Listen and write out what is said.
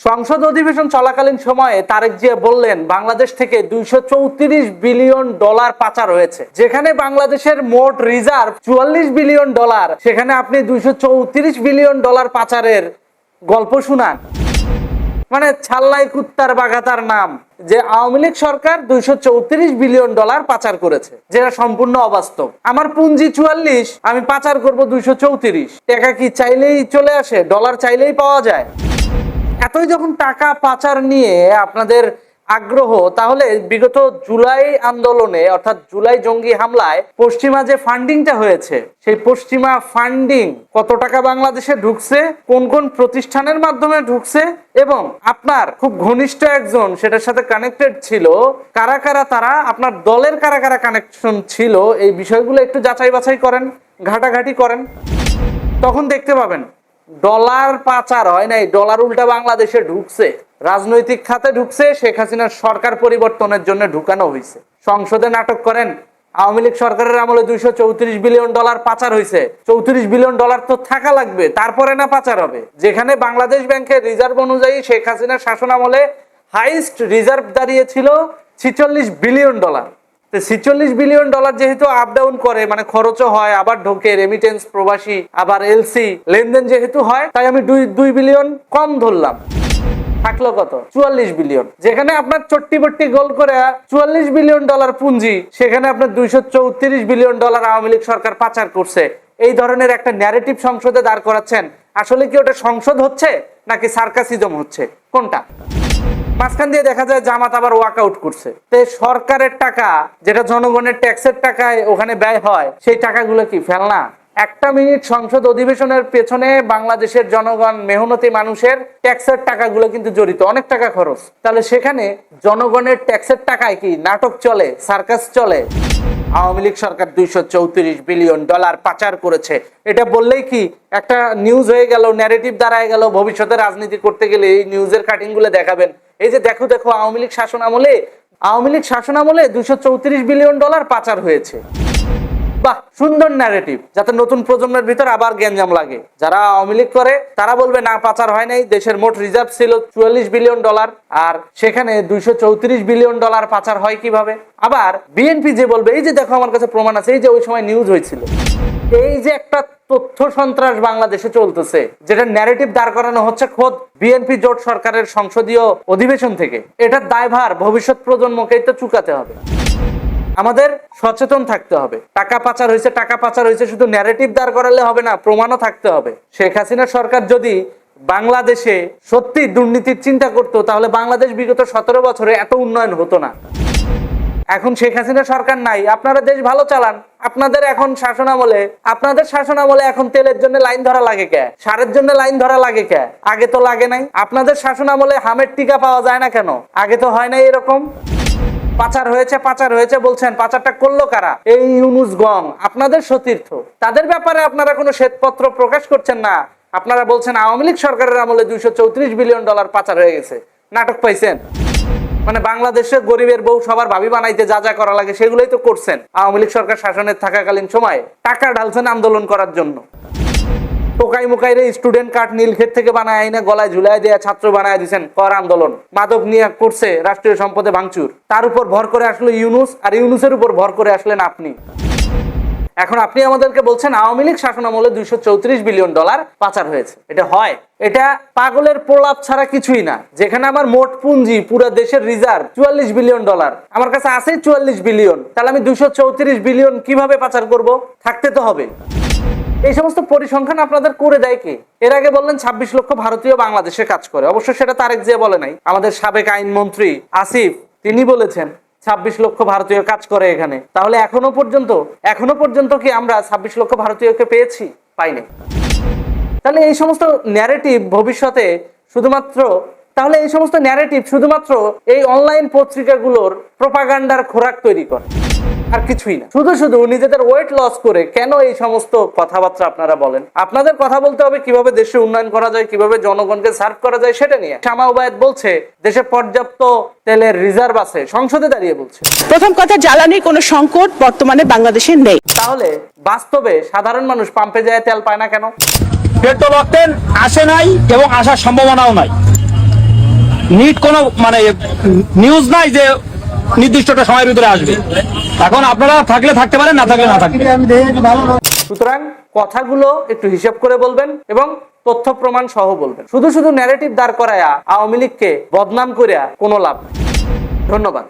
সংসদ অধিবেশন চলাকালীন সময়ে তারেক জিয়া বললেন বাংলাদেশ থেকে 234 বিলিয়ন ডলার পাচার হয়েছে। যেখানে বাংলাদেশের মোট রিজার্ভ 44 বিলিয়ন ডলার, সেখানে আপনি 234 বিলিয়ন ডলার পাচারের গল্প শুনান। মানে ছাল্লাই কুত্তার বাগাতার নাম যে আওয়ামী লীগ সরকার 234 বিলিয়ন ডলার পাচার করেছে, যেটা সম্পূর্ণ অবাস্তব। আমার পুঁজি 44, আমি পাচার করব 234। টাকা কি চাইলেই চলে আসে? ডলার চাইলেই পাওয়া যায়? এতই যখন টাকা পাচার নিয়ে আপনাদের আগ্রহ, তাহলে বিগত জুলাই আন্দোলনে অর্থাৎ জুলাই জঙ্গি হামলায় পশ্চিমা যে ফান্ডিংটা হয়েছে, সেই পশ্চিমা ফান্ডিং কত টাকা বাংলাদেশে ঢুকছে, কোন কোন প্রতিষ্ঠানের মাধ্যমে ঢুকছে, এবং আপনার খুব ঘনিষ্ঠ একজন সেটার সাথে কানেক্টেড ছিল, কারা কারা তারা, আপনার দলের কারা কারা কানেকশন ছিল, এই বিষয়গুলো একটু যাচাই বাছাই করেন, ঘাটাঘাটি করেন, তখন দেখতে পাবেন ডলার পাচার হয় নাই, ডলার উল্টা বাংলাদেশে ঢুকছে, রাজনৈতিক খাতে ঢুকছে, শেখ হাসিনার সরকার পরিবর্তনের জন্য ঢুকানো হয়েছে। সংসদে নাটক করেন আওয়ামী লীগ সরকারের আমলে 234 বিলিয়ন ডলার পাচার হয়েছে। 34 বিলিয়ন ডলার তো থাকা লাগবে, তারপরে না পাচার হবে। যেখানে বাংলাদেশ ব্যাংকের রিজার্ভ অনুযায়ী শেখ হাসিনার শাসন আমলে হাইস্ট রিজার্ভ দাঁড়িয়েছিল 46 বিলিয়ন ডলার। 46 বিলিয়ন ডলার যেহেতু আপ ডাউন করে, মানে খরচও হয়, আবার ঢোকে, রেমিটেন্স, প্রবাসী, আবার এলসি লেনদেন যেহেতু হয়, তাই আমি 2 বিলিয়ন কম ধরলাম। থাকলো কত? 44 বিলিয়ন। যেখানে আপনার চট্টিবট্টি গোল করে 44 বিলিয়ন ডলার পুঁজি, সেখানে আপনার 234 বিলিয়ন ডলার আওয়ামী লীগ সরকার পাচার করছে। এই ধরনের একটা ন্যারেটিভ সংসদে দাঁড় করাচ্ছেন। আসলে কি ওটা সংসদ হচ্ছে নাকি সার্কাসিজম হচ্ছে? কোনটা? মাঝখান দিয়ে দেখা যায় জামাত আবার ওয়াকআউট করছে। সরকারের টাকা, যেটা জনগণের ট্যাক্সের টাকায় ওখানে ব্যয় হয়, সেই টাকাগুলো কি ফেলনা? একটা মিনিট সংসদ অধিবেশনের পেছনে বাংলাদেশের জনগণ, মেহনতি মানুষের ট্যাক্সের টাকাগুলো কিন্তু জড়িত, অনেক টাকা খরচ। তাহলে সেখানে জনগণের ট্যাক্সের টাকায় কি নাটক চলে, সার্কাস চলে? আওয়ামী লীগ সরকার 234 বিলিয়ন ডলার পাচার করেছে, এটা বললেই কি একটা নিউজ হয়ে গেল, ন্যারেটিভ দাঁড়ায় গেল? ভবিষ্যতে রাজনীতি করতে গেলে এই নিউজের কাটিং গুলো দেখাবেন, এই যে দেখো দেখো আওয়ামী লীগ শাসন আমলে 234 বিলিয়ন ডলার পাচার হয়েছে। বাহ, সুন্দর ন্যারেটিভ, যাতে নতুন প্রজন্মের ভিতর আবার গ্যাঞ্জাম লাগে। যারা আওয়ামী লীগ করে তারা বলবে না, পাচার হয় নাই, দেশের মোট রিজার্ভ ছিল 44 বিলিয়ন ডলার, আর সেখানে 234 বিলিয়ন ডলার পাচার হয় কিভাবে? আবার বিএনপি যে বলবে এই যে দেখো আমার কাছে প্রমাণ আছে, এই যে ওই সময় নিউজ হয়েছিল। এই যে একটা তথ্য সন্ত্রাস বাংলাদেশে চলতেছে, যেটা ন্যারেটিভ দাঁড় করানো হচ্ছে খোদ বিএনপি জোট সরকারের সংসদীয় অধিবেশন থেকে, এটার দায়ভার ভবিষ্যৎ প্রজন্মকেই তো চুকাতে হবে। আমাদের সচেতন থাকতে হবে। টাকা পাচার হয়েছে শুধু ন্যারেটিভ দাঁড় করালে হবে না, প্রমাণও থাকতে হবে। শেখ হাসিনা সরকার যদি বাংলাদেশে সত্যি দুর্নীতির চিন্তা করতো, তাহলে বাংলাদেশ বিগত 17 বছরে এত উন্নয়ন হতো না। এখন শেখ হাসিনা সরকার নাই, আপনারা দেশ ভালো চালান। আপনাদের শাসনামলে এখন তেলের জন্য লাইন ধরা লাগে কে? সারের জন্য লাইন ধরা লাগে কে? আগে তো লাগে নাই। আপনাদের শাসনামলে হামের টিকা পাওয়া যায় না কেন? আগে তো হয় নাই এরকম। পাচার হয়েছে বলছেন, পাচারটা করলো কারা? এই ইউনুস গং, আপনাদের সতীর্থ। তাদের ব্যাপারে আপনারা কোনো শ্বেতপত্র প্রকাশ করছেন না। আপনারা বলছেন আওয়ামী লীগ সরকারের আমলে 234 বিলিয়ন ডলার পাচার হয়ে গেছে। নাটক পাইছেন? মানে বাংলাদেশে গরিবের বউ সবার ভাবি বানাইতে যা যা করা লাগে সেগুলোই তো করছেন। আওয়ামী লীগ সরকার শাসনের থাকাকালীন সময়ে টাকা ঢালছেন আন্দোলন করার জন্য। টোকাই মুকাই রে স্টুডেন্ট কার্ড নীলক্ষেত থেকে বানায় আইনা গলায় ঝুলাই দেয়া ছাত্র বানায় দিচ্ছেন, কর আন্দোলন। মাদক নিয়ে করছে রাষ্ট্রীয় সম্পদে ভাঙচুর, তার উপর ভর করে আসলো ইউনুস, আর ইউনুসের উপর ভর করে আসলেন আপনি। এখন আপনি আমাদেরকে বলছেন আওয়ামী লীগ শাসন আমলে 234 বিলিয়ন ডলার পাচার হয়েছে। এটা হয়? এটা পাগলের প্রলাপ ছাড়া কিছুই না। যেখানে আমার মোট পুঁজি, পুরো দেশের রিজার্ভ 44 বিলিয়ন ডলার, আমার কাছে আছে 44 বিলিয়ন, তাহলে আমি 234 বিলিয়ন কিভাবে পাচার করব? থাকতে তো হবে। এই সমস্ত পরিসংখ্যান আপনাদের করে দেয় কে? এর আগে বললেন 26 লক্ষ ভারতীয় বাংলাদেশে কাজ করে। অবশ্য সেটা তারেক জিয়া বলে নাই, আমাদের সাবেক আইনমন্ত্রী আসিফ তিনি বলেছেন 26 লক্ষ ভারতীয় কাজ করে এখানে। তাহলে এখনো পর্যন্ত কি আমরা 26 লক্ষ ভারতীয়কে পেয়েছি? পাইনি। তাহলে এই সমস্ত ন্যারেটিভ ভবিষ্যতে শুধুমাত্র এই অনলাইন পত্রিকাগুলোর প্রোপাগান্ডার খোরাক তৈরি করে, আর কিছুই না। শুধু নিজেদের ওয়েট লস করে কেন এই সমস্ত কথাবার্তা আপনারা বলেন? আপনাদের কথা বলতে হবে কিভাবে দেশে উন্নয়ন করা যায়, কিভাবে জনগণকে সার্ভ করা যায় সেটা নিয়ে। শামা ওবায়েদ বলছে দেশে পর্যাপ্ত তেলের রিজার্ভ আছে, সংসদে দাঁড়িয়ে বলছে। প্রথম কথা, জ্বালানির কোনো সংকট বর্তমানে বাংলাদেশে নেই। তাহলে বাস্তবে সাধারণ মানুষ পাম্পে যায় তেল পায় না কেন? পেট্রোল অকটেন আসে নাই এবং আসার সম্ভাবনাও নাই। নিট কোনো মানে নিউজ নাই যে নির্দিষ্ট একটা সময়ের ভিতরে আসবে। এখন আপনারা থাকলে থাকতে পারেন, না থাকলে না থাকতে। সুতরাং কথাগুলো একটু হিসাব করে বলবেন এবং তথ্য প্রমাণ সহ বলবেন। শুধু শুধু ন্যারেটিভ দাঁড় করায়া আওয়ামী লীগকে বদনাম করিয়া কোনো লাভ নেই। ধন্যবাদ।